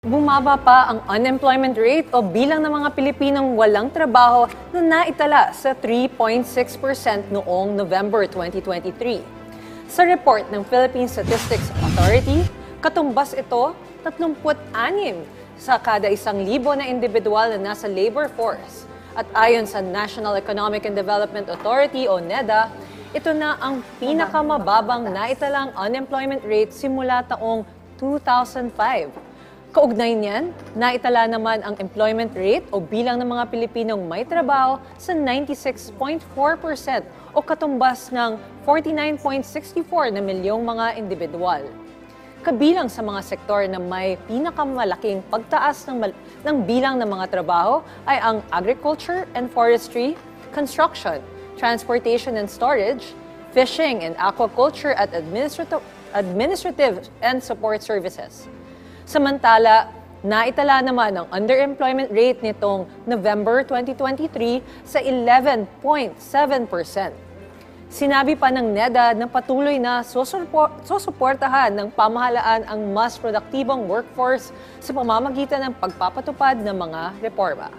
Bumaba pa ang unemployment rate o bilang ng mga Pilipinong walang trabaho na naitala sa 3.6% noong November 2023. Sa report ng Philippine Statistics Authority, katumbas ito 36 sa kada 1,000 na individual na nasa labor force. At ayon sa National Economic and Development Authority o NEDA, ito na ang pinakamababang naitalang unemployment rate simula taong 2005. Kaugnay niyan, naitala naman ang employment rate o bilang ng mga Pilipinong may trabaho sa 96.4% o katumbas ng 49.64 na milyong mga individual. Kabilang sa mga sektor na may pinakamalaking pagtaas ng bilang ng mga trabaho ay ang agriculture and forestry, construction, transportation and storage, fishing and aquaculture at administrative and support services. Samantala, naitala naman ang underemployment rate nitong November 2023 sa 11.7%. Sinabi pa ng NEDA na patuloy na susuportahan ng pamahalaan ang mas produktibong workforce sa pamamagitan ng pagpapatupad ng mga reforma.